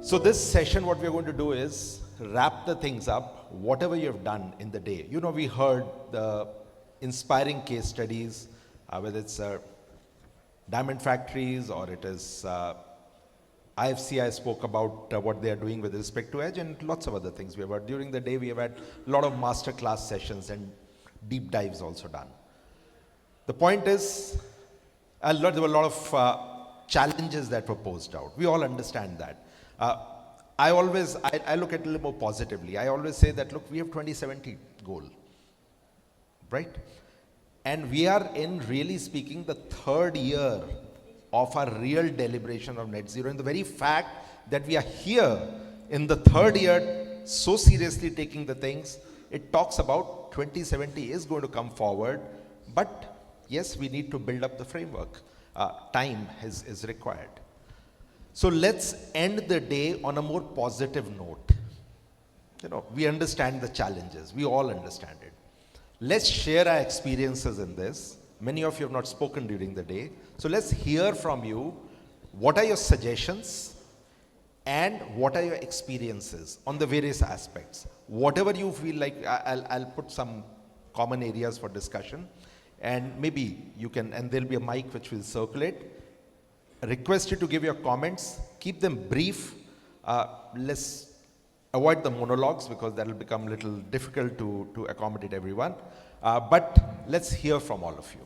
So this session, what we're going to do is wrap the things up, whatever you've done in the day. You know, we heard the inspiring case studies, whether it's diamond factories or it is IFC. I spoke about what they are doing with respect to edge and lots of other things. We have had during the day, we have had a lot of masterclass sessions and deep dives also done. The point is, there were a lot of challenges that were posed out. We all understand that. I look at it a little more positively. I always say that, look, we have 2070 goal, right? And we are in, really speaking, the third year of our real deliberation of net zero. And the very fact that we are here in the third year, so seriously taking the things, it talks about 2070 is going to come forward. But yes, we need to build up the framework. Time is required. So let's end the day on a more positive note. You know, we understand the challenges. We all understand it. Let's share our experiences in this. Many of you have not spoken during the day. So let's hear from you. What are your suggestions and what are your experiences on the various aspects? Whatever you feel like, I'll put some common areas for discussion. And maybe you can, and there'll be a mic which will circulate. Request you to give your comments, keep them brief. Let's avoid the monologues because that'll become a little difficult to accommodate everyone. But let's hear from all of you.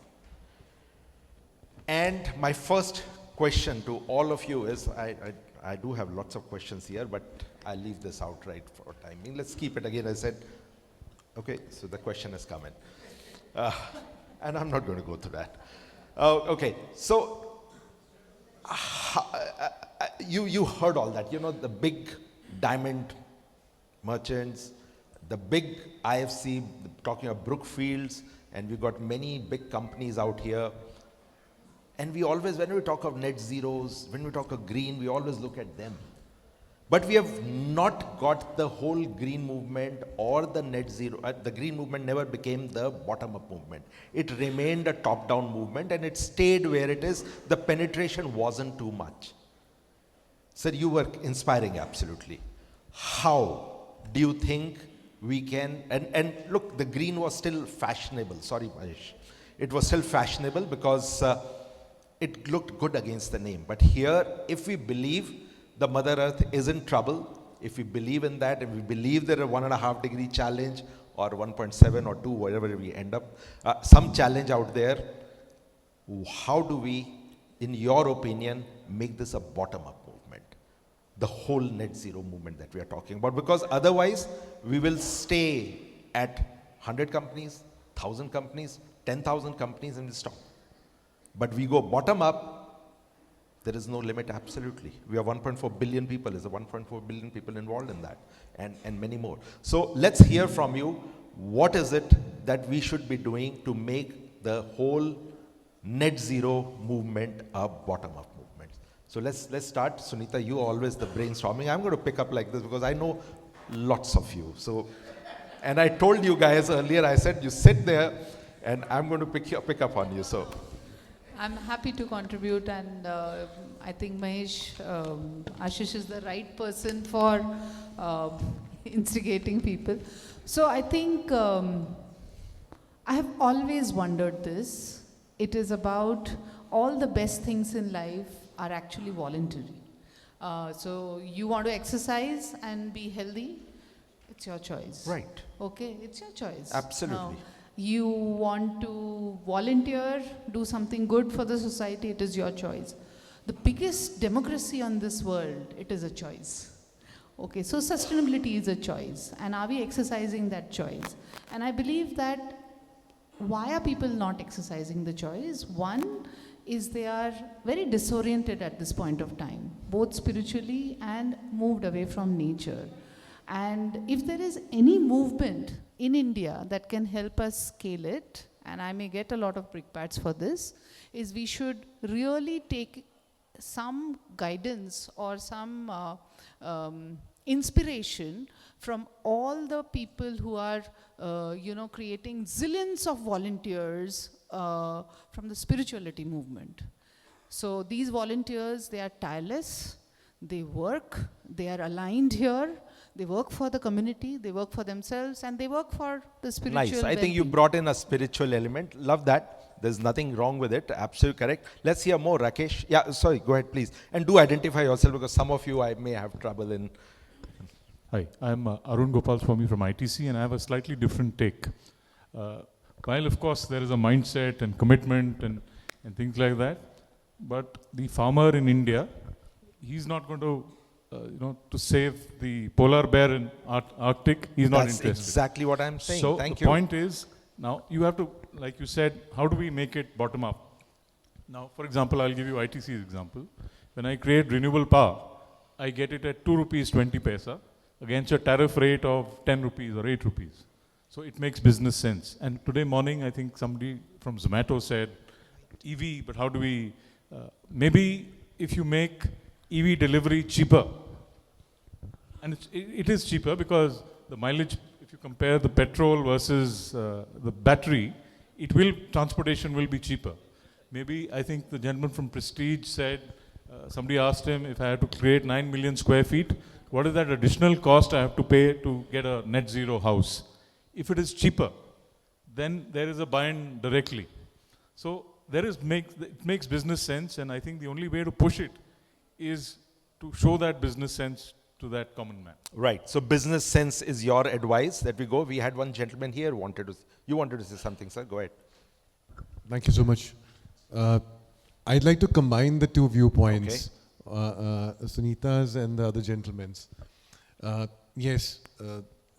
And my first question to all of you is, I do have lots of questions here, but I'll leave this out right for timing. Let's keep it again. I said, okay, so the question is coming. And I'm not going to go through that. Okay, so you heard all that. You know, the big diamond merchants, the big IFC, talking of Brookfields, and we've got many big companies out here. And we always, when we talk of net zeros, when we talk of green, we always look at them. But we have not got the whole green movement or the net zero. The green movement never became the bottom-up movement. It remained a top-down movement and it stayed where it is. The penetration wasn't too much. Sir, you were inspiring, absolutely. How do you think we can, and look, the green was still fashionable. Sorry, Mahesh. It was still fashionable because it looked good against the name. But here, if we believe the Mother Earth is in trouble, if we believe in that, and we believe there are 1.5 degree challenge or 1.7 or 2, wherever we end up, some challenge out there, how do we, in your opinion, make this a bottom-up movement? The whole net zero movement that we are talking about, because otherwise we will stay at 100 companies, 1,000 companies, 10,000 companies and we stop. But we go bottom up, there is no limit, absolutely. We have 1.4 billion people, is 1.4 billion people involved in that, and many more. So let's hear from you, what is it that we should be doing to make the whole net zero movement a bottom-up movement? So let's start. Sunita, you always the brainstorming. I'm going to pick up like this because I know lots of you. So, and I told you guys earlier, I said, you sit there and I'm going to pick up on you. So I'm happy to contribute, and I think Mahesh, Ashish is the right person for instigating people. So I think I have always wondered this. It is about all the best things in life are actually voluntary. So you want to exercise and be healthy, it's your choice. right, Okay, it's your choice. absolutely. You want to volunteer, do something good for the society, it is your choice. The biggest democracy on this world, it is a choice. Okay, so sustainability is a choice. And are we exercising that choice? And I believe that why are people not exercising the choice? One is they are very disoriented at this point of time, both spiritually and moved away from nature. And if there is any movement in India that can help us scale it, and I may get a lot of brickbats for this, is we should really take some guidance or some inspiration from all the people who are, creating zillions of volunteers from the spirituality movement. So these volunteers, they are tireless. They work, they are aligned here, they work for the community, they work for themselves, and they work for the spiritual Nice. I think you well-being. brought in a spiritual element. Love that. There's nothing wrong with it. Absolutely correct. Let's hear more, Rakesh. Yeah, sorry, go ahead, please. And do identify yourself because some of you I may have trouble in. Hi, I'm Arun Gopalswamy from ITC, and I have a slightly different take. While, of course, there is a mindset and commitment and things like that, but the farmer in India, he's not going to, to save the polar bear in Arctic. He's not That's interested. exactly what I'm saying. So Thank the you. point is, now you have to, like you said, how do we make it bottom up? Now, for example, I'll give you ITC's example. When I create renewable power, I get it at 2 rupees 20 paisa against a tariff rate of 10 rupees or 8 rupees. So it makes business sense. And today morning, I think somebody from Zomato said, EV, but how do we, maybe if you make EV delivery cheaper, and it is cheaper because the mileage, if you compare the petrol versus the battery, transportation will be cheaper. Maybe, I think the gentleman from Prestige said, somebody asked him, if I had to create 9 million square feet, what is that additional cost I have to pay to get a net zero house? If it is cheaper, then there is a buy-in directly. So it makes business sense, and I think the only way to push it is to show that business sense to that common man. Right. So business sense is your advice that we go. We had one gentleman here you wanted to say something, sir. Go ahead. Thank you so much. I'd like to combine the two viewpoints, Sunita's and the other gentleman's. Yes,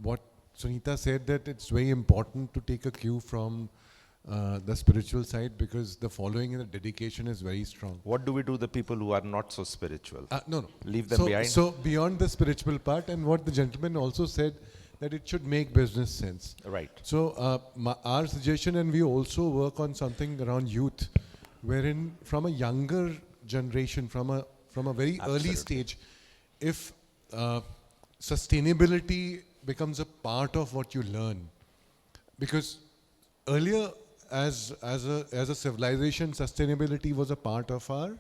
what Sunita said, that it's very important to take a cue from the spiritual side, because the following and the dedication is very strong. What do we do the people who are not so spiritual? No. Leave them behind? So beyond the spiritual part, and what the gentleman also said, that it should make business sense. Right. So our suggestion, and we also work on something around youth, wherein from a younger generation, from a very early stage, if sustainability becomes a part of what you learn, because earlier as a civilization, sustainability was a part of our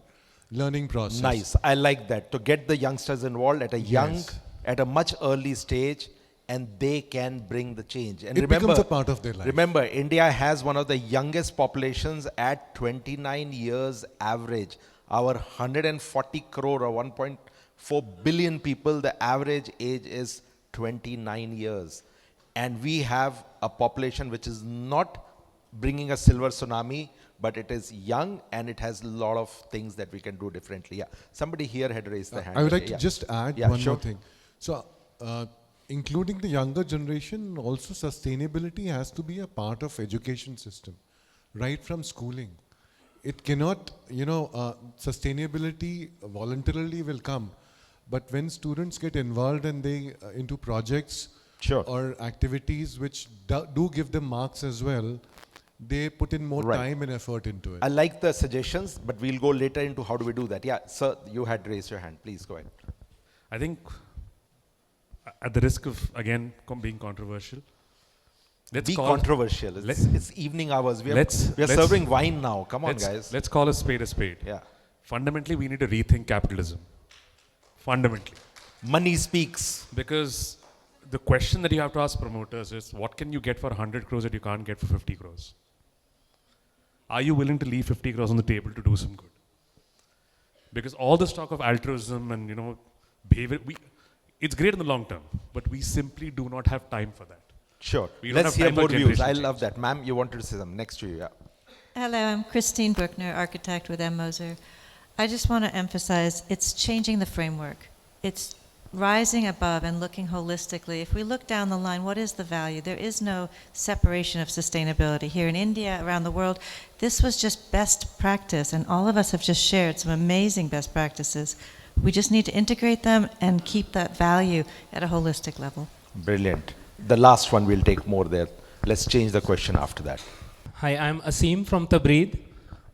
learning process. Nice. I like that. To get the youngsters involved at a much early stage, and they can bring the change. And it becomes a part of their life. Remember, India has one of the youngest populations at 29 years average. Our 140 crore or 1.4 billion people, the average age is 29 years. And we have a population which is not bringing a silver tsunami, but it is young and it has a lot of things that we can do differently. Yeah. Somebody here had raised their hand. I would like to just add one more thing. So, including the younger generation, also sustainability has to be a part of education system, right from schooling. It cannot, sustainability voluntarily will come, but when students get involved and they into projects or activities which do give them marks as well, they put in more time and effort into it. I like the suggestions, but we'll go later into how do we do that. Yeah, sir, you had raised your hand. Please go ahead. I think, at the risk of, again, being controversial, Be controversial. It's evening hours. We are serving wine now. Come on, guys. Let's call a spade a spade. Yeah. Fundamentally, we need to rethink capitalism. Fundamentally. Money speaks. Because the question that you have to ask promoters is, what can you get for 100 crores that you can't get for 50 crores? Are you willing to leave 50 crores on the table to do some good? Because all this talk of altruism and, behavior, it's great in the long term, but we simply do not have time for that. Sure. Let's hear more views. I love that. Ma'am, you wanted to say something. Next to you, yeah. Hello, I'm Christine Bruckner, architect with M. Moser. I just want to emphasize it's changing the framework. It's rising above and looking holistically. If we look down the line, what is the value? There is no separation of sustainability. Here in India, around the world, this was just best practice, and all of us have just shared some amazing best practices. We just need to integrate them and keep that value at a holistic level. Brilliant. The last one, we'll take more there. Let's change the question after that. Hi, I'm Asim from Tabreed,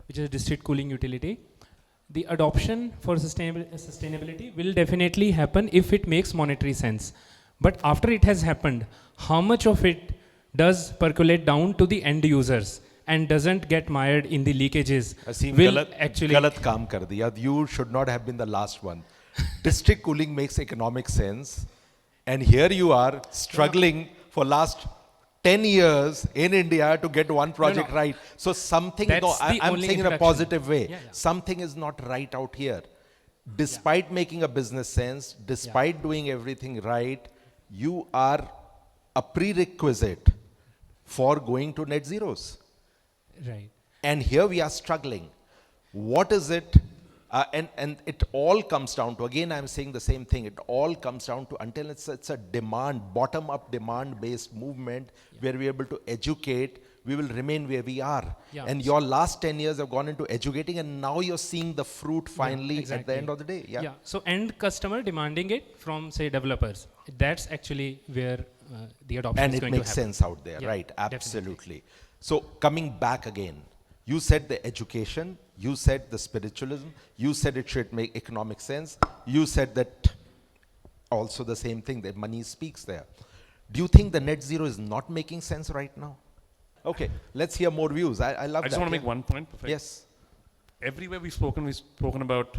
which is a district cooling utility. The adoption for sustainability will definitely happen if it makes monetary sense. But after it has happened, how much of it does percolate down to the end users and doesn't get mired in the leakages? Asim, will actually galat kaam kar diya. You should not have been the last one. district cooling makes economic sense, and here you are struggling for last 10 years in India to get one project right. So something, That's the I'm only saying in a interaction. positive way, Yeah. something is not right out here. Despite making a business sense, despite doing everything right, you are a prerequisite for going to net zeros. Right. And here we are struggling. What is it? And it all comes down to, again, I'm saying the same thing. It all comes down to, until it's a demand, bottom-up demand-based movement where we're able to educate, we will remain where we are. Yeah. And your last 10 years have gone into educating, and now you're seeing the fruit finally at the end of the day. Yeah. So end customer demanding it from, say, developers. That's actually where the adoption And is it going makes to happen. sense out there, Yeah, right? definitely. Absolutely. So coming back again, you said the education, you said the spiritualism, you said it should make economic sense, you said that also the same thing, that money speaks there. Do you think the net zero is not making sense right now? Okay, let's hear more views. I love that. I just want to make one point. Yes. Everywhere we've spoken about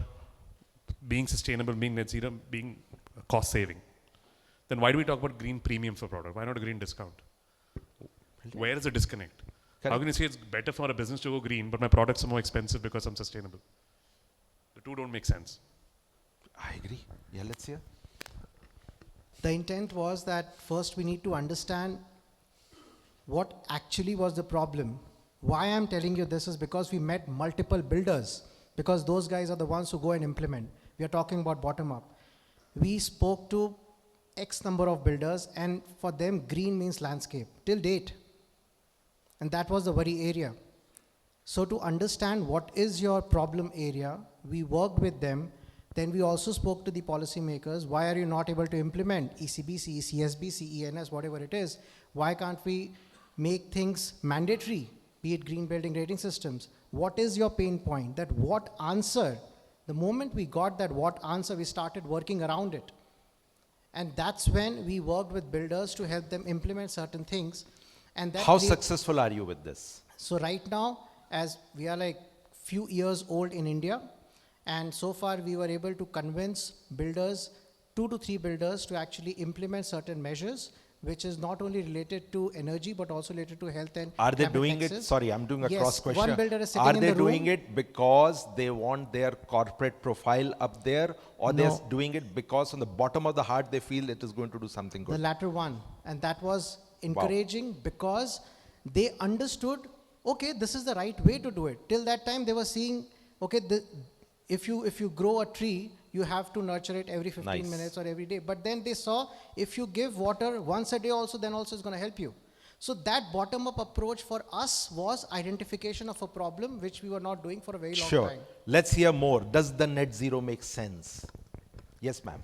being sustainable, being net zero, being cost saving. Then why do we talk about green premium for product? Why not a green discount? Where is the disconnect? How can you say it's better for a business to go green, but my products are more expensive because I'm sustainable? The two don't make sense. I agree. Yeah, let's hear. The intent was that first we need to understand what actually was the problem. Why I'm telling you this is because we met multiple builders, because those guys are the ones who go and implement. We are talking about bottom up. We spoke to X number of builders, and for them green means landscape till date. And that was the worry area. So to understand what is your problem area, we worked with them. Then we also spoke to the policymakers. Why are you not able to implement ECBC, CSBC, ENS, whatever it is? Why can't we make things mandatory, be it green building rating systems? What is your pain point? That what answer? The moment we got that what answer, we started working around it. And that's when we worked with builders to help them implement certain things. And that How successful are you with this? So right now, as we are like few years old in India, and so far we were able to convince builders, 2 to 3 builders, to actually implement certain measures, which is not only related to energy, but also related to health and Are they capital doing it? taxes. Sorry, I'm doing a Yes, cross question. one builder is sitting Are in they the room. doing it because they want their corporate profile up there, or they're No. doing it because on the bottom of the heart they feel it is going to do something The good? latter one. And that was encouraging because they understood, okay, this is the right way to do it. Till that time they were seeing, okay, if you grow a tree, you have to nurture it every 15 Nice. minutes or every day. But then they saw, if you give water once a day also, then also it's going to help you. So that bottom-up approach for us was identification of a problem, which we were not doing for a very long Sure. time. Let's hear more. Does the net zero make sense? Yes, ma'am.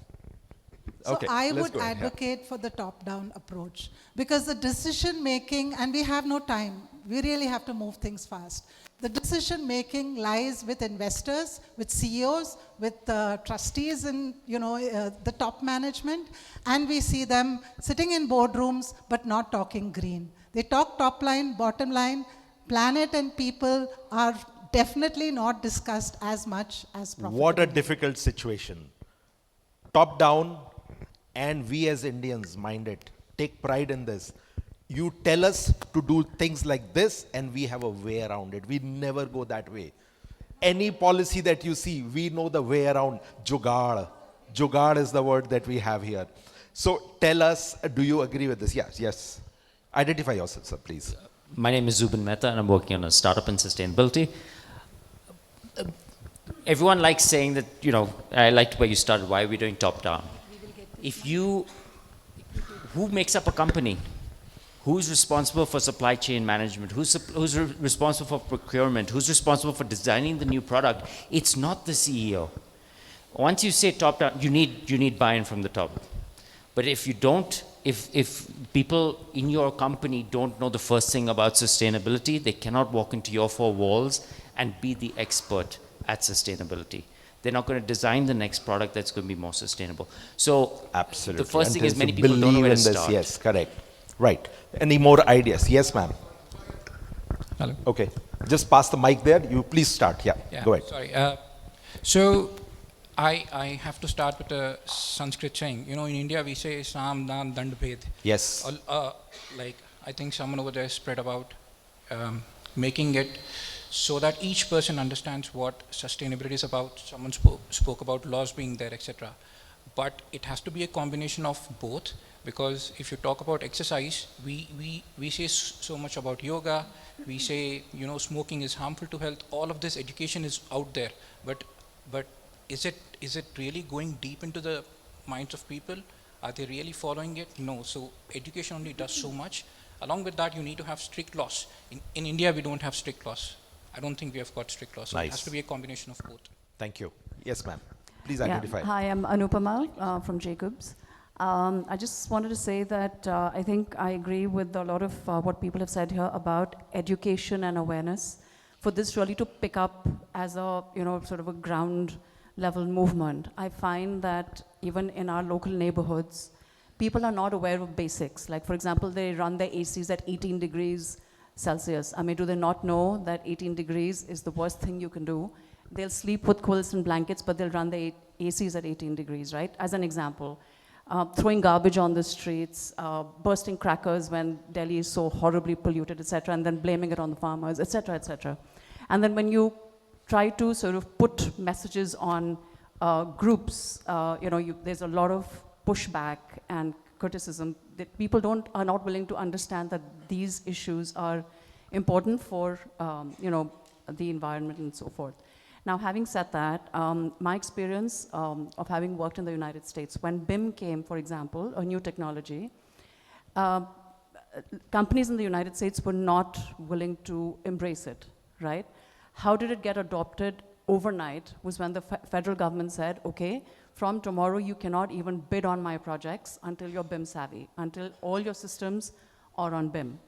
So Okay, I let's would go ahead. Yeah. advocate for the top-down approach, because the decision making, and we have no time, we really have to move things fast. The decision making lies with investors, with CEOs, with trustees and the top management, and we see them sitting in boardrooms but not talking green. They talk top line, bottom line. Planet and people are definitely not discussed as much as profitability. What a difficult situation. Top down, and we as Indians, mind it, take pride in this. You tell us to do things like this, and we have a way around it. We never go that way. Any policy that you see, we know the way around. Jugaad. Jugaad is the word that we have here. So tell us, do you agree with this? Yes, yes. Identify yourself, sir, please. My name is Zubin Mehta, and I'm working on a startup in sustainability. Everyone likes saying that, I liked where you started, why are we doing top-down? Who makes up a company? Who's responsible for supply chain management? Who's responsible for procurement? Who's responsible for designing the new product? It's not the CEO. Once you say top-down, you need buy-in from the top. But if you don't, if people in your company don't know the first thing about sustainability, they cannot walk into your 4 walls and be the expert at sustainability. They're not going to design the next product that's going to be more sustainable. So Absolutely. the first thing is Until many you people don't know where to believe in this, start. Yes, correct. Right. Any more ideas? Yes, ma'am. Hello. Okay. Just pass the mic there. You please start. Yeah. Go ahead. Sorry. So I have to start with a Sanskrit saying. In India we say Sam, Dan, Dand, Bhed. Yes. Like, I think someone over there spread about making it so that each person understands what sustainability is about. Someone spoke about laws being there, etc. But it has to be a combination of both, because if you talk about exercise, we say so much about yoga, we say, smoking is harmful to health. All of this education is out there, but is it really going deep into the minds of people? Are they really following it? No. So education only does so much. Along with that, you need to have strict laws. In India, we don't have strict laws. I don't think we have got strict laws. So Nice. it has to be a combination of both. Thank you. Yes, ma'am. Please identify. Hi, I'm Anupama from Jacobs. I just wanted to say that I think I agree with a lot of what people have said here about education and awareness. For this really to pick up as a, sort of a ground level movement, I find that even in our local neighborhoods, people are not aware of basics. Like, for example, they run their ACs at 18 degrees Celsius. I mean, do they not know that 18 degrees is the worst thing you can do? They'll sleep with quilts and blankets, but they'll run their ACs at 18 degrees, right? As an example. Throwing garbage on the streets, bursting crackers when Delhi is so horribly polluted, etc., and then blaming it on the farmers, etc., etc. And then when you try to sort of put messages on groups, there's a lot of pushback and criticism that people are not willing to understand that these issues are important for the environment and so forth. Now, having said that, my experience of having worked in the United States, when BIM came, for example, a new technology, companies in the United States were not willing to embrace it, right? How did it get adopted overnight was when the federal government said, okay, from tomorrow you cannot even bid on my projects until you're BIM savvy, until all your systems are on BIM.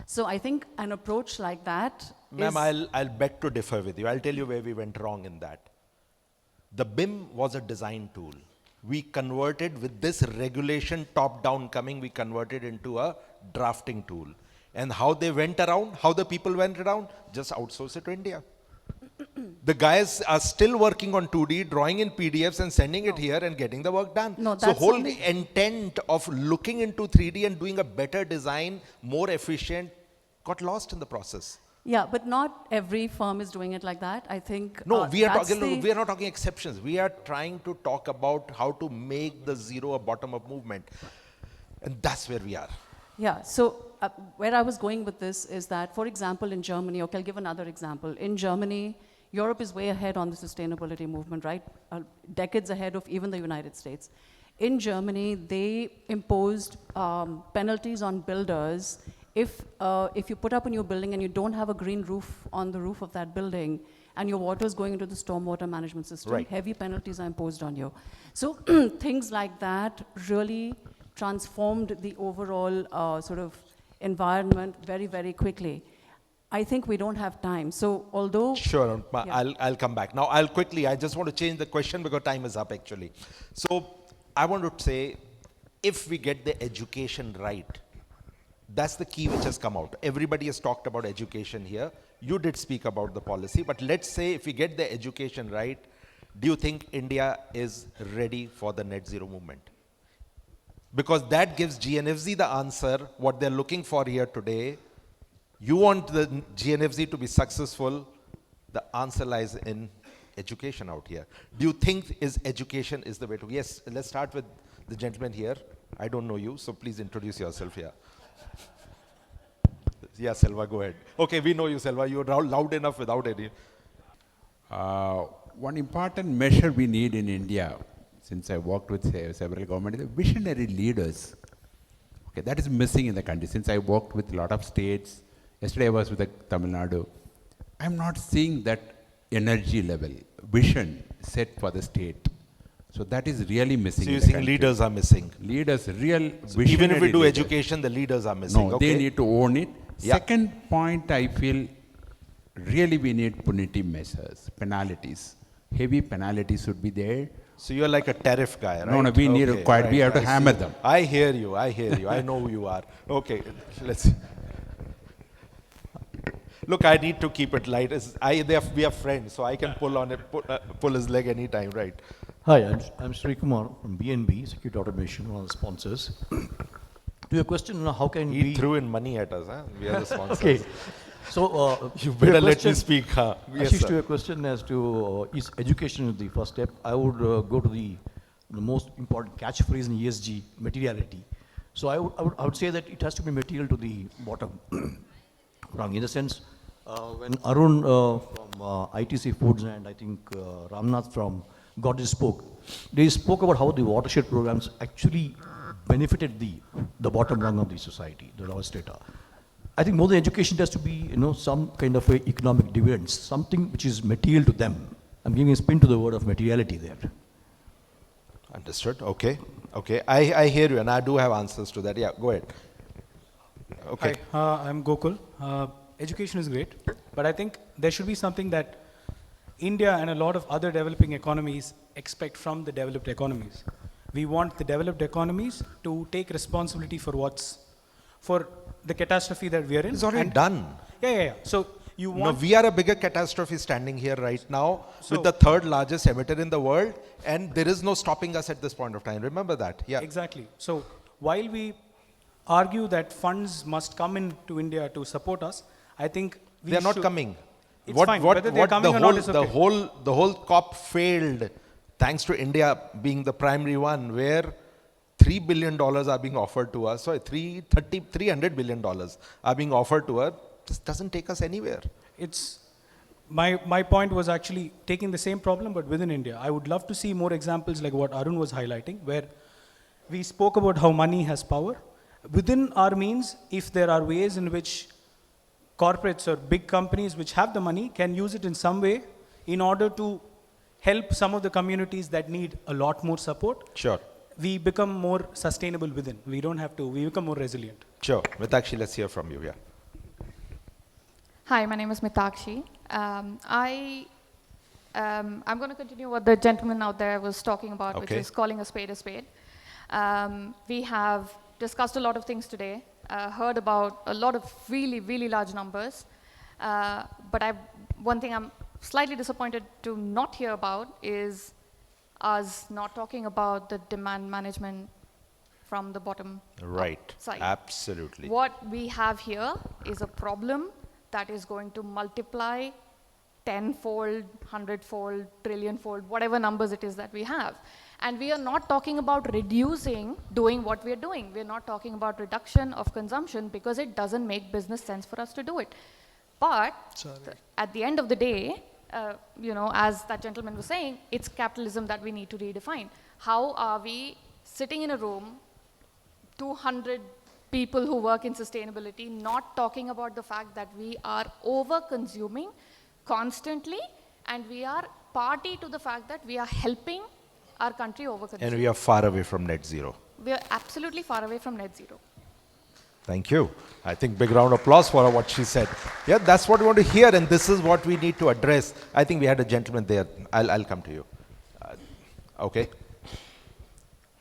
So I think an approach like that Ma'am, I'll beg to differ with you. I'll tell you where we went wrong in that. The BIM was a design tool. We converted with this regulation top-down coming, we converted into a drafting tool. And how they went around, how the people went around, just outsource it to India. The guys are still working on 2D, drawing in PDFs and sending it here and getting the work done. No, so whole intent of looking into 3D and doing a better design, more efficient, got lost in the process. Yeah, but not every firm is doing it like that. I think no, we are not talking exceptions. We are trying to talk about how to make the zero a bottom-up movement, and that's where we are. Yeah. So where I was going with this is that, for example, in Germany. Okay, I'll give another example. In Germany, Europe is way ahead on the sustainability movement, right? Decades ahead of even the United States. In Germany, they imposed penalties on builders if you put up a new building and you don't have a green roof on the roof of that building and your water is going into the stormwater management system, right, heavy penalties are imposed on you. So things like that really transformed the overall sort of environment very, very quickly. I think we don't have time. So although... Sure, yeah. I'll come back. Now, I just want to change the question because time is up actually. So I want to say, if we get the education right, that's the key which has come out. Everybody has talked about education here. You did speak about the policy, but let's say if we get the education right, do you think India is ready for the net zero movement? Because that gives GNFZ the answer, what they're looking for here today. You want the GNFZ to be successful, the answer lies in education out here. Do you think education is the way to? Yes, let's start with the gentleman here. I don't know you, so please introduce yourself here. Yeah, Selva, go ahead. Okay, we know you, Selva. You're loud enough without any. One important measure we need in India, since I worked with several governments, is visionary leaders. Okay, that is missing in the country. Since I worked with a lot of states, yesterday I was with Tamil Nadu, I'm not seeing that energy level, vision set for the state. So that is really missing. So you're saying leaders are missing? Leaders, real so even if we do leaders. Education, the leaders are missing. No, okay. They need to own it. Yeah. Second point, I feel really we need punitive measures, penalties. Heavy penalties should be there. So you're like a tariff guy, right? No, we need required. Right, we have to hammer them. I hear you. I know who you are. Okay, let's see. Look, I need to keep it light. We are friends, so I can pull his leg anytime, right? Hi, I'm Sri Kumar from BNB, Security Automation, one of the sponsors. To your question, how can he threw in money at us, huh? We are the sponsors. Okay. So, you better let me speak. Huh? Yes, Ashish, sir. to your question as to is education the first step, I would go to the most important catchphrase in ESG, materiality. So I would say that it has to be material to the bottom. In the sense, when Arun from ITC Foods and I think Ramnath from Godrej spoke, they spoke about how the watershed programs actually benefited the bottom rung of the society, the lowest strata. I think more than education, there has to be some kind of economic dividends, something which is material to them. I'm giving a spin to the word of materiality there. Understood. Okay. Okay. I hear you, and I do have answers to that. Yeah, go ahead. Okay. Hi, I'm Gokul. Education is great, but I think there should be something that India and a lot of other developing economies expect from the developed economies. We want the developed economies to take responsibility for the catastrophe that we are in. It's already done. Yeah. So you want... No, we are a bigger catastrophe standing here right now with the third largest emitter in the world, and there is no stopping us at this point of time. Remember that. Yeah. Exactly. So while we argue that funds must come into India to support us, I think they are not coming. It's fine. Whether they're coming or not is okay. The whole COP failed thanks to India being the primary one, where $3 billion are being offered to us. Sorry, $300 billion are being offered to us. This doesn't take us anywhere. It's my point was actually taking the same problem but within India. I would love to see more examples like what Arun was highlighting, where we spoke about how money has power. Within our means, if there are ways in which corporates or big companies which have the money can use it in some way in order to help some of the communities that need a lot more support. Sure. We become more sustainable within. We don't have to, we become more resilient. Sure. Mitakshi, let's hear from you. Yeah. Hi, my name is Mitakshi. I'm going to continue what the gentleman out there was talking about, which is calling a spade a spade. We have discussed a lot of things today, heard about a lot of really, really large numbers. But one thing I'm slightly disappointed to not hear about is us not talking about the demand management from the bottom side. Absolutely. What we have here is a problem that is going to multiply 10-fold, 100-fold, trillion-fold, whatever numbers it is that we have. And we are not talking about doing what we are doing. We're not talking about reduction of consumption because it doesn't make business sense for us to do it. But at the end of the day, as that gentleman was saying, it's capitalism that we need to redefine. How are we sitting in a room, 200 people who work in sustainability, not talking about the fact that we are over-consuming constantly, and we are party to the fact that we are helping our country over-consume. And we are far away from net zero. We are absolutely far away from net zero. Thank you. I think big round of applause for what she said. Yeah, that's what we want to hear, and this is what we need to address. I think we had a gentleman there. I'll come to you. Okay.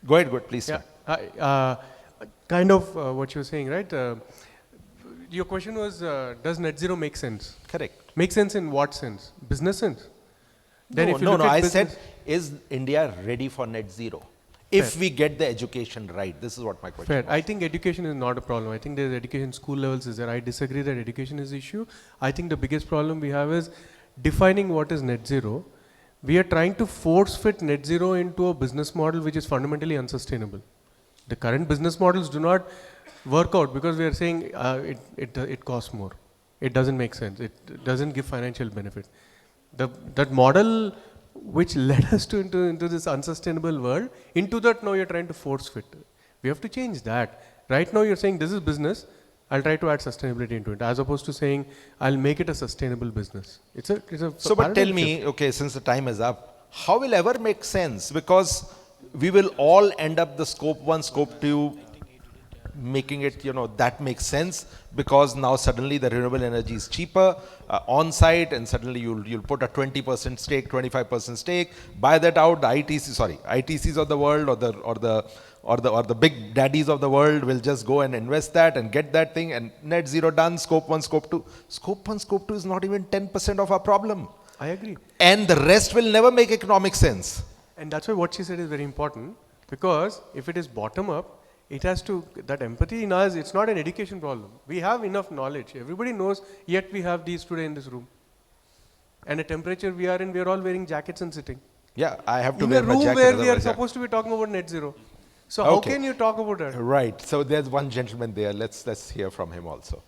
Go ahead, please. Yeah. Kind of what you were saying, right? Your question was, does net zero make sense? Correct. Make sense in what sense? Business sense? No, I said, is India ready for net zero? If we get the education right, this is what my question was. I think education is not a problem. I think there's education school levels is there. I disagree that education is the issue. I think the biggest problem we have is defining what is net zero. We are trying to force fit net zero into a business model which is fundamentally unsustainable. The current business models do not work out because we are saying it costs more. It doesn't make sense. It doesn't give financial benefit. That model which led us into this unsustainable world, into that now you're trying to force fit. We have to change that. Right now you're saying this is business, I'll try to add sustainability into it, as opposed to saying I'll make it a sustainable business. It's a So but tell me, okay, since the time is up, how will ever make sense? Because we will all end up the scope 1, scope 2, making it, that makes sense, because now suddenly the renewable energy is cheaper on site, and suddenly you'll put a 20% stake, 25% stake, buy that out, the ITCs of the world or or the big daddies of the world will just go and invest that and get that thing and net zero done, scope 1, scope 2. Scope 1, scope 2 is not even 10% of our problem. I agree. And the rest will never make economic sense. And that's why what she said is very important, because if it is bottom up, it has to, that empathy in us, it's not an education problem. We have enough knowledge. Everybody knows, yet we have these today in this room. And the temperature we are in, we are all wearing jackets and sitting. Yeah, I have to in wear a my room jacket. where we are supposed to be talking about net zero. So how can you talk about that? Right. So there's one gentleman there. Let's hear from him also.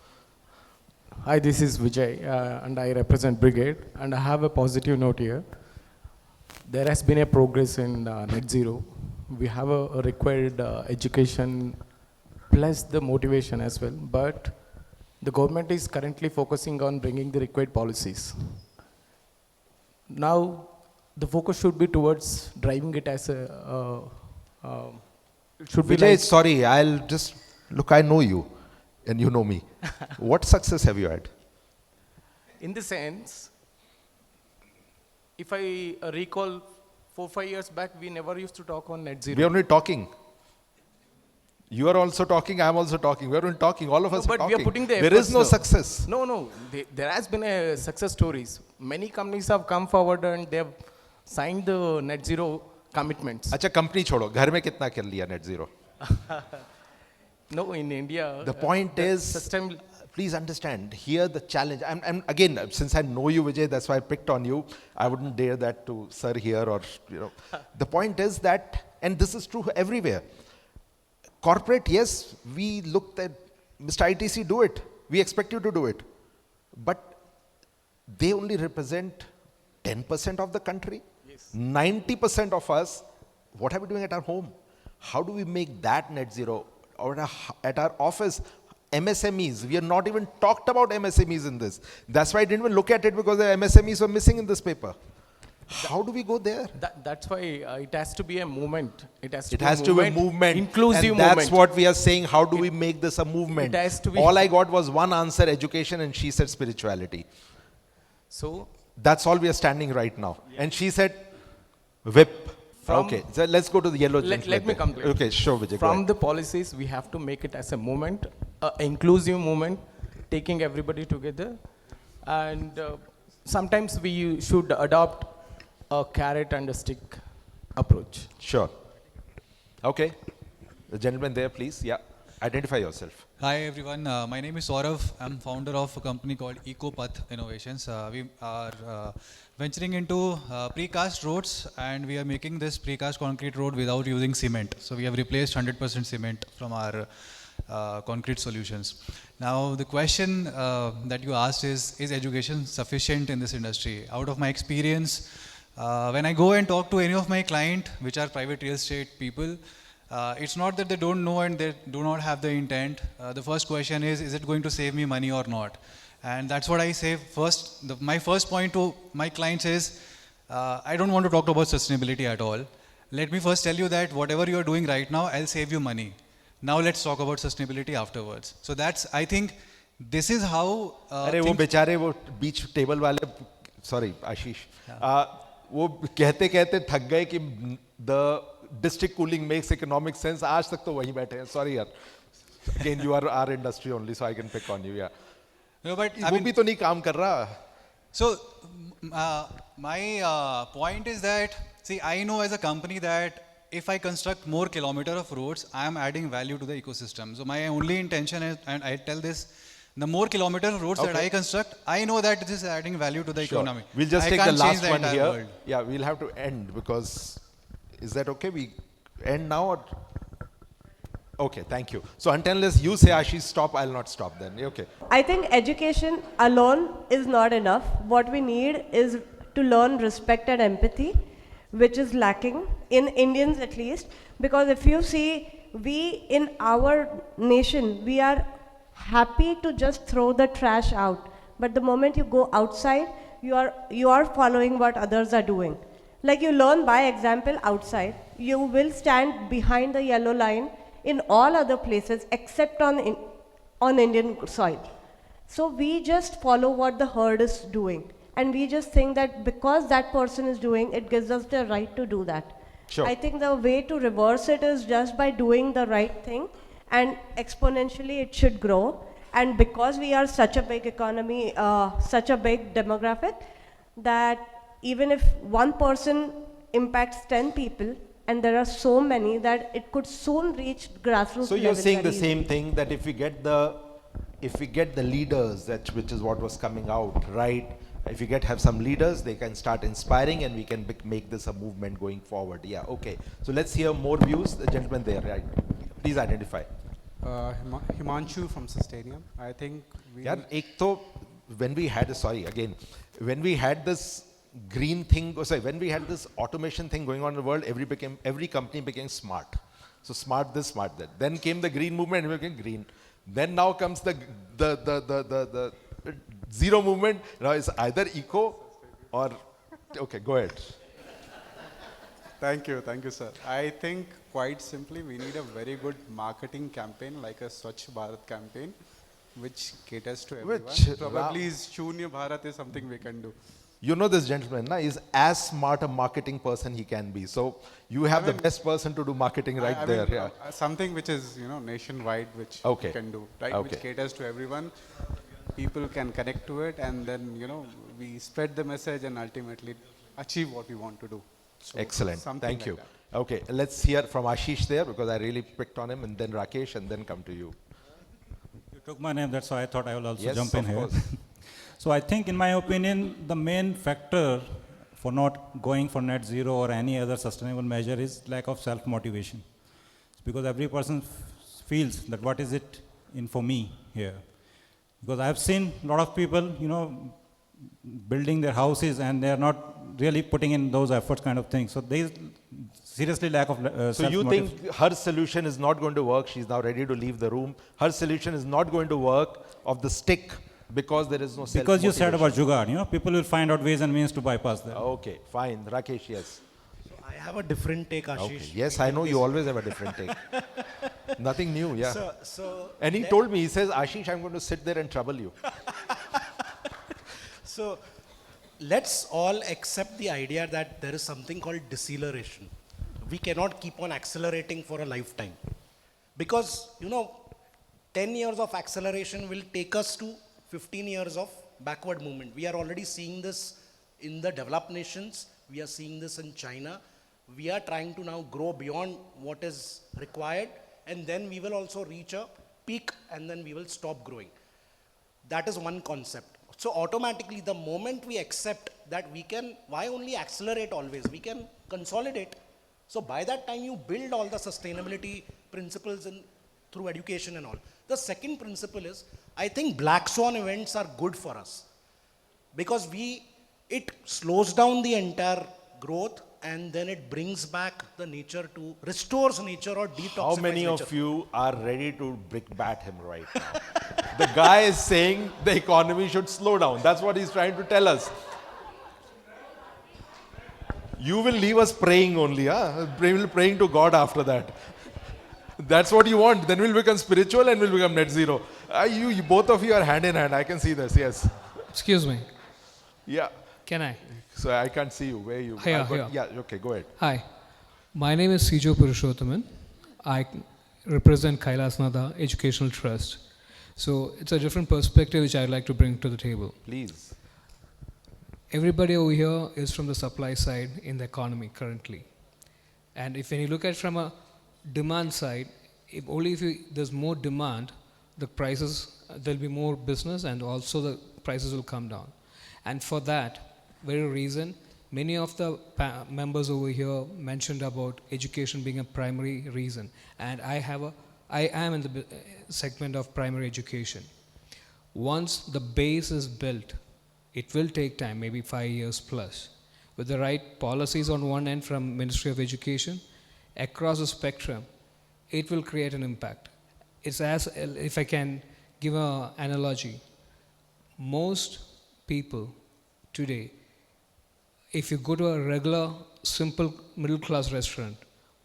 Hi, this is Vijay, and I represent Brigade, and I have a positive note here. There has been a progress in net zero. We have a required education plus the motivation as well, but the government is currently focusing on bringing the required policies. Now, the focus should be towards driving it as a, it should be Vijay, like, sorry, I'll just, look, I know you, and you know me. What success have you had? in the sense, if I recall 4-5 years back, we never used to talk on net zero. We are only talking. You are also talking, I am also talking. We are only talking, all of us are But talking. we are putting the There efforts, is no though. success. No, there has been a success stories. Many companies have come forward and they have signed the net zero commitments. अच्छा company छोड़ो, घर में कितना कर लिया net zero? No, in India. The point is, please understand, here the challenge, and again, since I know you, Vijay, that's why I picked on you. I wouldn't dare that to sir here or, you know. The point is that, and this is true everywhere. Corporate, yes, we looked at Mr. ITC, do it. We expect you to do it. But they only represent 10% of the country. Yes. 90% of us, what are we doing at our home? How do we make that net zero? Or at our office, MSMEs, we have not even talked about MSMEs in this. That's why I didn't even look at it, because the MSMEs were missing in this paper. How do we go there? That's why it has to be a movement. It has to be a movement. Inclusive and movement. that's what we are saying. How do we make this a movement? It has to be. All I got was one answer, education, and she said spirituality. So that's all we are standing right now. Yeah. And she said whip. Okay, so let's go to the yellow gentleman. Let me complete. Okay, sure, Vijay. From the policies, we have to make it as a movement, an inclusive movement, taking everybody together. And sometimes we should adopt a carrot and a stick approach. Sure. Okay. The gentleman there, please. Yeah. Identify yourself. Hi everyone, my name is Saurav. I'm founder of a company called EcoPath Innovations. We are venturing into precast roads, and we are making this precast concrete road without using cement. So we have replaced 100% cement from our concrete solutions. Now the question that you asked is education sufficient in this industry? Out of my experience, when I go and talk to any of my clients, which are private real estate people, it's not that they don't know and they do not have the intent. The first question is it going to save me money or not? And that's what I say first. My first point to my clients is, I don't want to talk about sustainability at all. Let me first tell you that whatever you are doing right now, I'll save you money. Now let's talk about sustainability afterwards. So that's, I think, this is how... अरे वो बेचारे वो बीच table वाले, sorry, Ashish, वो कहते कहते थक गए कि the district cooling makes economic sense. आज तक तो वहीं बैठे हैं. Sorry यार. Again, you are our industry only, so I can pick on you. Yeah. No, but वो भी तो नहीं काम कर रहा. So my point is that, see, I know as a company that if I construct more kilometer of roads, I am adding value to the ecosystem. So my only intention is, and I tell this, the more kilometer of roads that I construct, I know that this is adding value to the economy. We'll just I take the can't change last one here. world. Yeah, we'll have to end because, is that okay? We end now or? Okay, thank you. So unless you say Ashish stop, I'll not stop then. Okay. I think education alone is not enough. What we need is to learn respect and empathy, which is lacking in Indians at least. Because if you see, we in our nation, we are happy to just throw the trash out. But the moment you go outside, you are following what others are doing. Like you learn by example outside. You will stand behind the yellow line in all other places except on Indian soil. So we just follow what the herd is doing. And we just think that because that person is doing, it gives us the right to do that. Sure. I think the way to reverse it is just by doing the right thing, and exponentially it should grow. And because we are such a big economy, such a big demographic, that even if one person impacts 10 people, and there are so many that it could soon reach grassroots So you're level saying the very same easily. thing, that if we get the leaders, which is what was coming out, right? If we have some leaders, they can start inspiring, and we can make this a movement going forward. Yeah, okay. So let's hear more views. The gentleman there, right? Please identify. Himanshu from Sustanium. I think we... Yeah, when we had this green thing, when we had this automation thing going on in the world, every company became smart. So smart this, smart that. Then came the green movement, and it became green. Then now comes the zero movement. Now it's either eco or, okay, go ahead. Thank you, sir. I think quite simply we need a very good marketing campaign, like a Swachh Bharat campaign, which caters to everyone. Probably Shunya Bharat is something we can do. You know this gentleman is as smart a marketing person he can be. So you have the best person to do marketing there. Yeah. Something which is nationwide, which we can do, right? Which caters to everyone. People can connect to it, and then we spread the message and ultimately achieve what we want to do. So excellent. Thank like you. That. Okay, let's hear from Ashish there, because I really picked on him, and then Rakesh, and then come to you. You took my name, that's why I thought I will also jump in here. Course. So I think, in my opinion, the main factor for not going for net zero or any other sustainable measure is lack of self-motivation. Because every person feels that what is it in for me here. Because I've seen a lot of people, building their houses, and they are not really putting in those efforts kind of things. So there is seriously lack of So you think her solution is not going to work? She's now ready to leave the room. Her solution is not going to work of the stick, because there is no self-motivation. Because you said about jugaad, people will find out ways and means to bypass that. Okay, fine. Rakesh, yes. So I have a different take, Ashish. Okay. Yes, I know you always have a different take. Nothing new, yeah. And he told me, he says, Ashish, I'm going to sit there and trouble you. So let's all accept the idea that there is something called deceleration. We cannot keep on accelerating for a lifetime. Because, 10 years of acceleration will take us to 15 years of backward movement. We are already seeing this in the developed nations. We are seeing this in China. We are trying to now grow beyond what is required, and then we will also reach a peak, and then we will stop growing. That is one concept. So automatically, the moment we accept that we can, why only accelerate always? We can consolidate. So by that time, you build all the sustainability principles through education and all. The second principle is, I think black swan events are good for us, because it slows down the entire growth, and then it brings back the nature restores nature or detoxifies nature. How many of you are ready to brickbat him right now? The guy is saying the economy should slow down. That's what he's trying to tell us. You will leave us praying only, huh? Praying to God after that. That's what you want. Then we'll become spiritual and we'll become net zero. You both of you are hand in hand. I can see this, yes. Excuse me. Yeah. Can I? So I can't see you. Where are you? Yeah, okay, go ahead. Hi. My name is Sijo Purushothaman. I represent Kailasnatha Educational Trust. So it's a different perspective which I'd like to bring to the table. Please. Everybody over here is from the supply side in the economy currently. And when you look at it from a demand side, there's more demand, the prices, there'll be more business, and also the prices will come down. And for that very reason, many of the members over here mentioned about education being a primary reason. And I am in the segment of primary education. Once the base is built, it will take time, maybe 5 years plus. With the right policies on one end from Ministry of Education, across the spectrum, it will create an impact. It's as, if I can give an analogy, most people today, if you go to a regular, simple middle-class restaurant,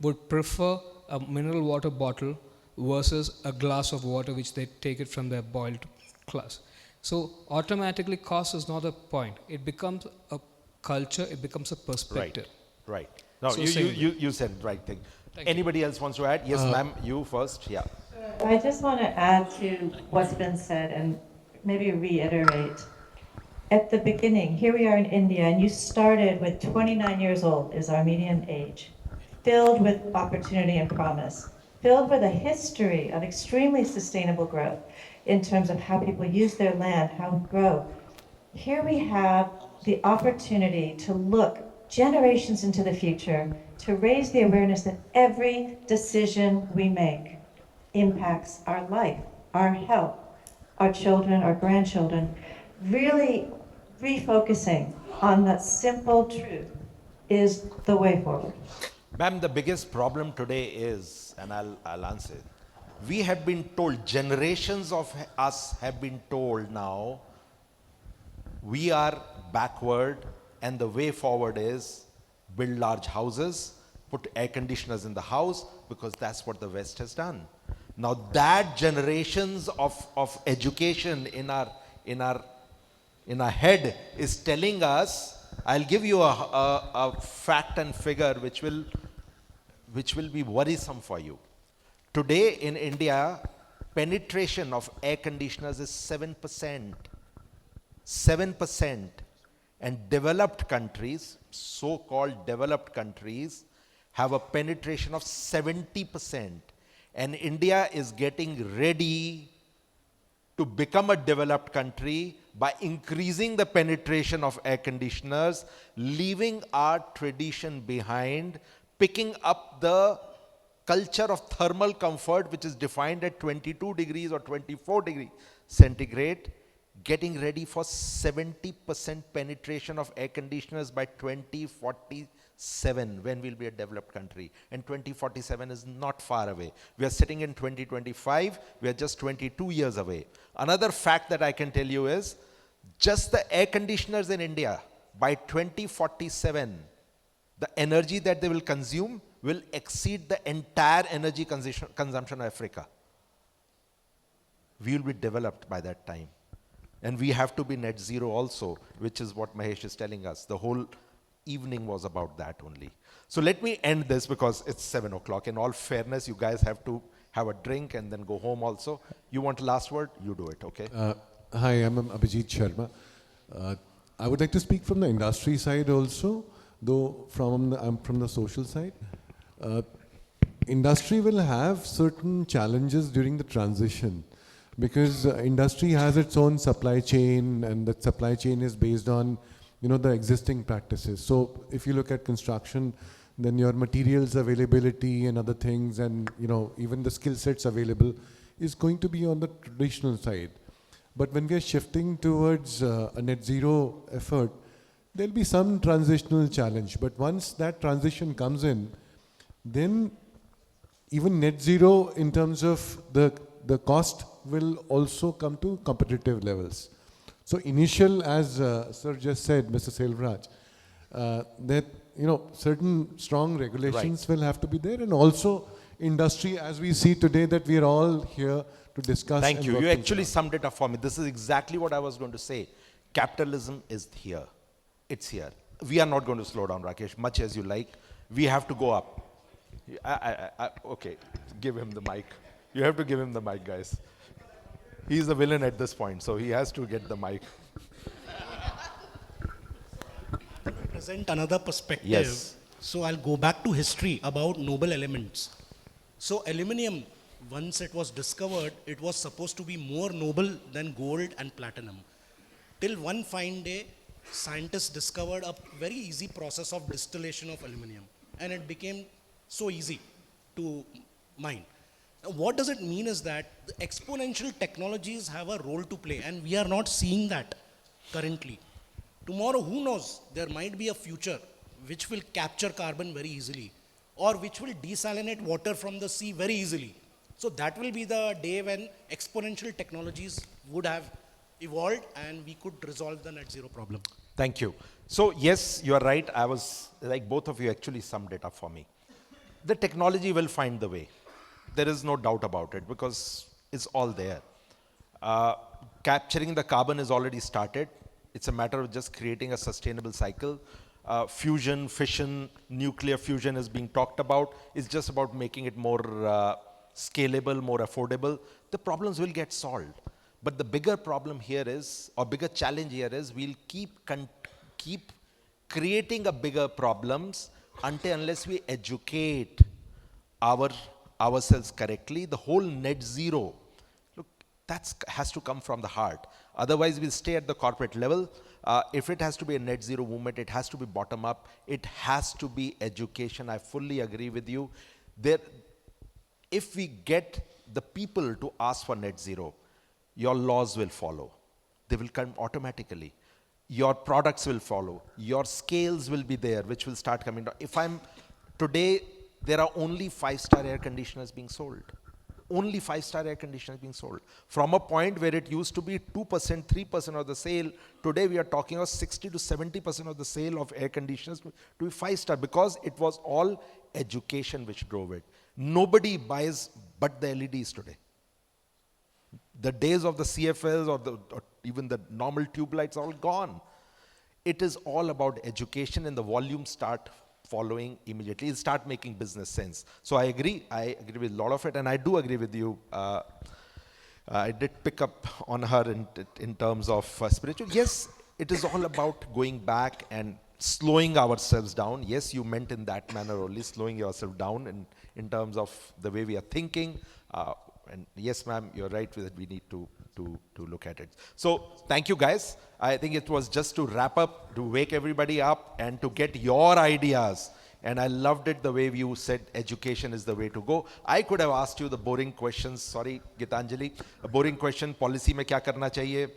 would prefer a mineral water bottle versus a glass of water which they take it from their boiled glass. So automatically cost is not a point. It becomes a culture, it becomes a perspective. Right. Right. No, So you said the right thing. Anybody else wants to add? Yes, ma'am, you first. Yeah. I just want to add to what's been said and maybe reiterate. At the beginning, here we are in India, and you started with 29 years old is our median age, filled with opportunity and promise, filled with a history of extremely sustainable growth in terms of how people use their land, how we grow. Here we have the opportunity to look generations into the future, to raise the awareness that every decision we make impacts our life, our health, our children, our grandchildren. Really refocusing on that simple truth is the way forward. Ma'am, the biggest problem today is, and I'll answer it, we have been told, generations of us have been told now, we are backward and the way forward is build large houses, put air conditioners in the house, because that's what the West has done. Now that generations of education in our head is telling us, I'll give you a fact and figure which will be worrisome for you. Today in India, penetration of air conditioners is 7%. 7%. And developed countries, so-called developed countries, have a penetration of 70%. And India is getting ready to become a developed country by increasing the penetration of air conditioners, leaving our tradition behind, picking up the culture of thermal comfort, which is defined at 22 degrees or 24 degrees centigrade, getting ready for 70% penetration of air conditioners by 2047, when we'll be a developed country. And 2047 is not far away. We are sitting in 2025, we are just 22 years away. Another fact that I can tell you is, just the air conditioners in India, by 2047, the energy that they will consume will exceed the entire energy consumption of Africa. We will be developed by that time. And we have to be net zero also, which is what Mahesh is telling us. The whole evening was about that only. So let me end this because it's 7 o'clock. In all fairness, you guys have to have a drink and then go home also. You want a last word? You do it, okay? Hi, I'm Abhijit Sharma. I would like to speak from the industry side also, though I'm from the social side. Industry will have certain challenges during the transition, because industry has its own supply chain, and that supply chain is based on, the existing practices. So if you look at construction, then your materials availability and other things, and even the skill sets available is going to be on the traditional side. But when we are shifting towards a net zero effort, there'll be some transitional challenge. But once that transition comes in, then even net zero in terms of the cost will also come to competitive levels. So initial, as Sir just said, Mr. Selvaraj, that certain strong regulations will have to be there, and also industry, as we see today, that we are all here to discuss. Thank you. You actually summed it up for me. This is exactly what I was going to say. Capitalism is here. It's here. We are not going to slow down, Rakesh, much as you like. We have to go up. Okay, give him the mic. You have to give him the mic, guys. He's the villain at this point, so he has to get the mic. Present another perspective. Yes. So I'll go back to history about noble elements. So aluminium, once it was discovered, it was supposed to be more noble than gold and platinum. Till one fine day, scientists discovered a very easy process of distillation of aluminium, and it became so easy to mine. What does it mean is that the exponential technologies have a role to play, and we are not seeing that currently. Tomorrow, who knows, there might be a future which will capture carbon very easily, or which will desalinate water from the sea very easily. So that will be the day when exponential technologies would have evolved and we could resolve the net zero problem. Thank you. So yes, you are right. I was, like both of you actually summed it up for me. The technology will find the way. There is no doubt about it, because it's all there. Capturing the carbon is already started. It's a matter of just creating a sustainable cycle. fusion, fission, nuclear fusion is being talked about. It's just about making it more scalable, more affordable. The problems will get solved. But the bigger problem here is, or bigger challenge here is, we'll keep creating a bigger problems unless we educate ourselves correctly. The whole net zero, look, that has to come from the heart. Otherwise, we'll stay at the corporate level. If it has to be a net zero movement, it has to be bottom up. It has to be education. I fully agree with you. If we get the people to ask for net zero, your laws will follow. They will come automatically. Your products will follow. Your scales will be there, which will start coming down. Today, there are only 5-star air conditioners being sold. Only 5-star air conditioners being sold. From a point where it used to be 2%, 3% of the sale, today we are talking of 60 to 70% of the sale of air conditioners to be 5-star, because it was all education which drove it. Nobody buys but the LEDs today. The days of the CFLs or even the normal tube lights are all gone. It is all about education, and the volumes start following immediately. It start making business sense. So I agree with a lot of it, and I do agree with you. I did pick up on her in terms of spiritual. Yes, it is all about going back and slowing ourselves down. Yes, you meant in that manner only, slowing yourself down in terms of the way we are thinking. And yes, ma'am, you're right with it. We need to look at it. So thank you, guys. I think it was just to wrap up, to wake everybody up, and to get your ideas. And I loved it the way you said education is the way to go. I could have asked you the boring questions. Sorry, Gitanjali. A boring question, policy mein kya karna chahiye?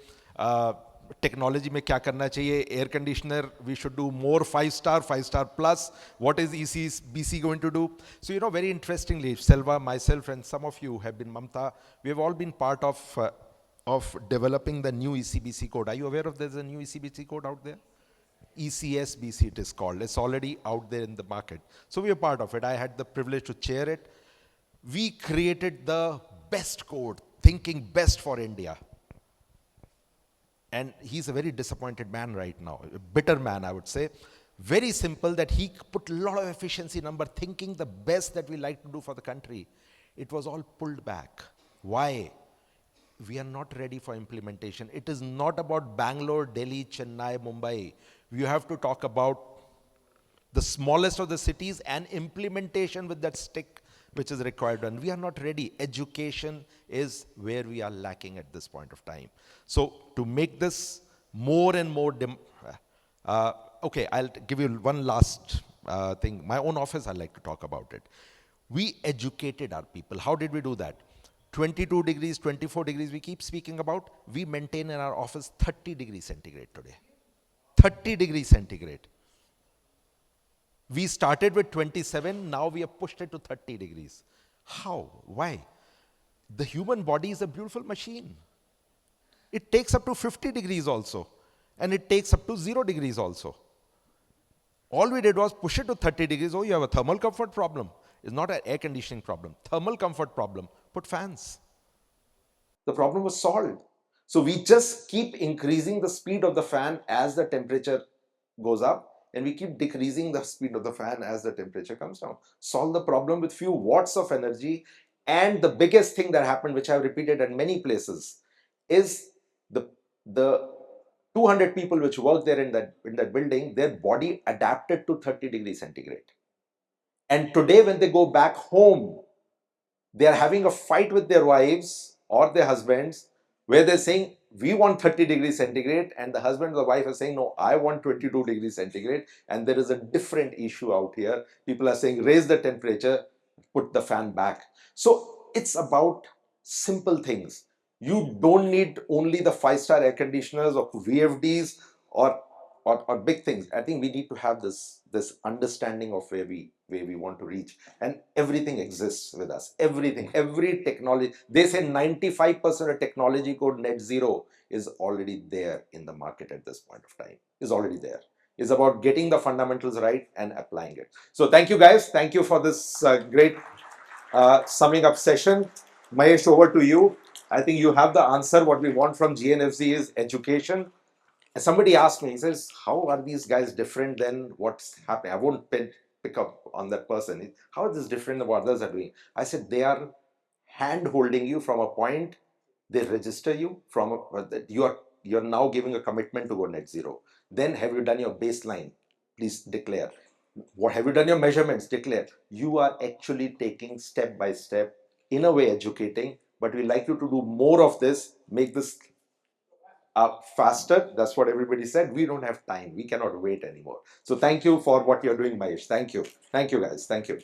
Technology mein kya karna chahiye? Air conditioner, we should do more 5-star, 5-star plus. What is ECBC going to do? So, very interestingly, Selva, myself, and some of you have been, Mamta, we have all been part of developing the new ECBC code. Are you aware of there's a new ECBC code out there? ECSBC it is called. It's already out there in the market. So we are part of it. I had the privilege to chair it. We created the best code, thinking best for India. And he's a very disappointed man right now, a bitter man, I would say. Very simple, that he put a lot of efficiency number, thinking the best that we like to do for the country. It was all pulled back. Why? We are not ready for implementation. It is not about Bangalore, Delhi, Chennai, Mumbai. You have to talk about the smallest of the cities and implementation with that stick which is required. And we are not ready. Education is where we are lacking at this point of time. So to make this more and more, okay, I'll give you one last thing. My own office, I like to talk about it. We educated our people. How did we do that? 22 degrees, 24 degrees, we keep speaking about. We maintain in our office 30 degrees centigrade today. 30 degrees centigrade. We started with 27, now we have pushed it to 30 degrees. How? Why? The human body is a beautiful machine. It takes up to 50 degrees also. And it takes up to 0 degrees also. All we did was push it to 30 degrees. Oh, you have a thermal comfort problem. It's not an air conditioning problem. Thermal comfort problem. Put fans. The problem was solved. So we just keep increasing the speed of the fan as the temperature goes up, and we keep decreasing the speed of the fan as the temperature comes down. Solve the problem with few watts of energy. And the biggest thing that happened, which I've repeated at many places, is the 200 people which work there in that building, their body adapted to 30 degrees centigrade. And today when they go back home, they are having a fight with their wives or their husbands, where they're saying, we want 30 degrees centigrade, and the husband or the wife are saying, no, I want 22 degrees centigrade, and there is a different issue out here. People are saying, raise the temperature, put the fan back. So it's about simple things. You don't need only the 5-star air conditioners or VFDs or big things. I think we need to have this understanding of where we want to reach, and everything exists with us. Everything, every technology. They say 95% of technology code net zero is already there in the market at this point of time. Is already there. It's about getting the fundamentals right and applying it. So thank you, guys. Thank you for this great summing up session. Mahesh, over to you. I think you have the answer. What we want from GNFZ is education. Somebody asked me, he says, how are these guys different than what's happening? I won't pick up on that person. How is this different than what others are doing? I said, they are hand holding you from a point, they register you from you're now giving a commitment to go net zero. Then have you done your baseline? Please declare. What have you done your measurements? Declare. You are actually taking step by step, in a way educating, but we like you to do more of this, make this faster. That's what everybody said. We don't have time. We cannot wait anymore. So thank you for what you're doing, Mahesh. Thank you. Thank you, guys. Thank you.